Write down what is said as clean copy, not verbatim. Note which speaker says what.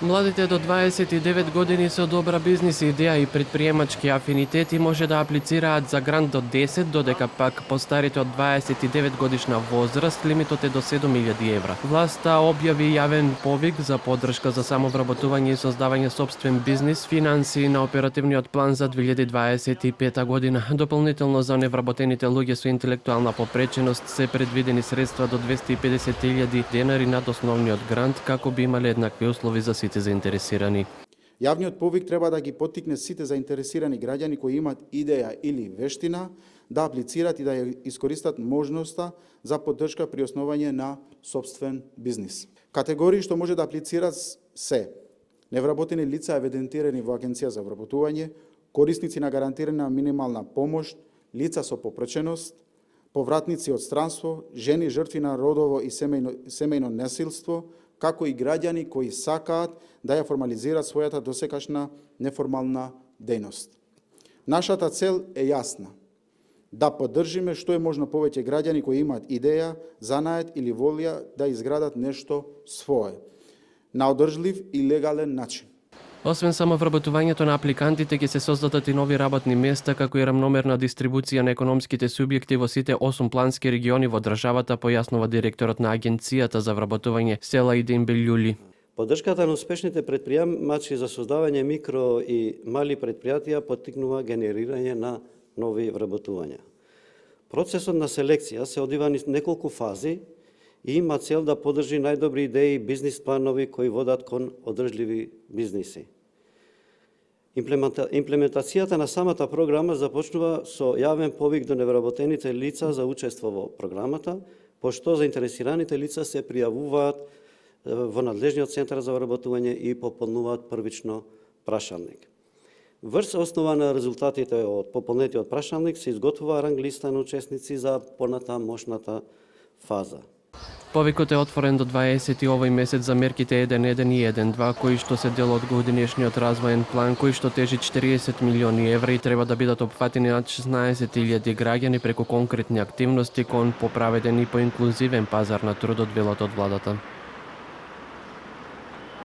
Speaker 1: Младите до 29 години со добра бизнис идеја и предприемачки афинитети може да аплицираат за грант до 10, додека пак постарите од 29 годишна возраст лимитот е до 7.000 евра. Власта објави јавен повик за поддршка за самовработување и создавање сопствен бизнис, финансии на оперативниот план за 2025 година. Дополнително за невработените луѓе со интелектуална попреченост се предвидени средства до 250.000 денари над основниот грант, како би имале еднакви услови за сите заинтересирани.
Speaker 2: Јавниот повик треба да ги поттикне сите заинтересирани граѓани кои имаат идеја или вештина да аплицираат и да ја искористат можноста за поддршка при основање на сопствен бизнис. Категории што може да аплицираат се невработени лица евидентирани во Агенција за вработување, корисници на гарантирана минимална помош, лица со попреченост, повратници од странство, жени жртви на родово и семејно насилство, како и граѓани кои сакаат да ја формализираат својата досекашна неформална дејност. Нашата цел е јасна: да поддржиме што е можно повеќе граѓани кои имаат идеја, занает или волја да изградат нешто свое, на одржлив и легален начин.
Speaker 1: Освен самовработувањето на апликантите, ќе се создадат и нови работни места, како и рамномерна дистрибуција на економските субјекти во сите 8 плански региони во државата, појаснува директорот на Агенцијата за вработување Селаидин Белјули.
Speaker 3: Поддршката на успешните предприемачи за создавање микро и мали предпријатија поттикнува генерирање на нови вработувања. Процесот на селекција се одвива низ неколку фази и има цел да поддржи најдобри идеи и бизнис планови кои водат кон одржливи бизниси. Имплементацијата на самата програма започнува со јавен повик до невработените лица за учество во програмата, пошто заинтересираните лица се пријавуваат во надлежниот центар за вработување и пополнуваат првично прашалник. Врз основа на резултатите од пополнетиот прашалник се изготвува ранг листа на учесници за понатамошната фаза.
Speaker 1: Повикот е отворен до 20 овој месец за мерките 1.1 и 1.2, кои што се дел од годинешниот развоен план, кој што тежи 40 милиони евра и треба да бидат опфатени над 16.000 граѓани преку конкретни активности кон поправеден и поинклузивен пазар на трудот, велат од владата.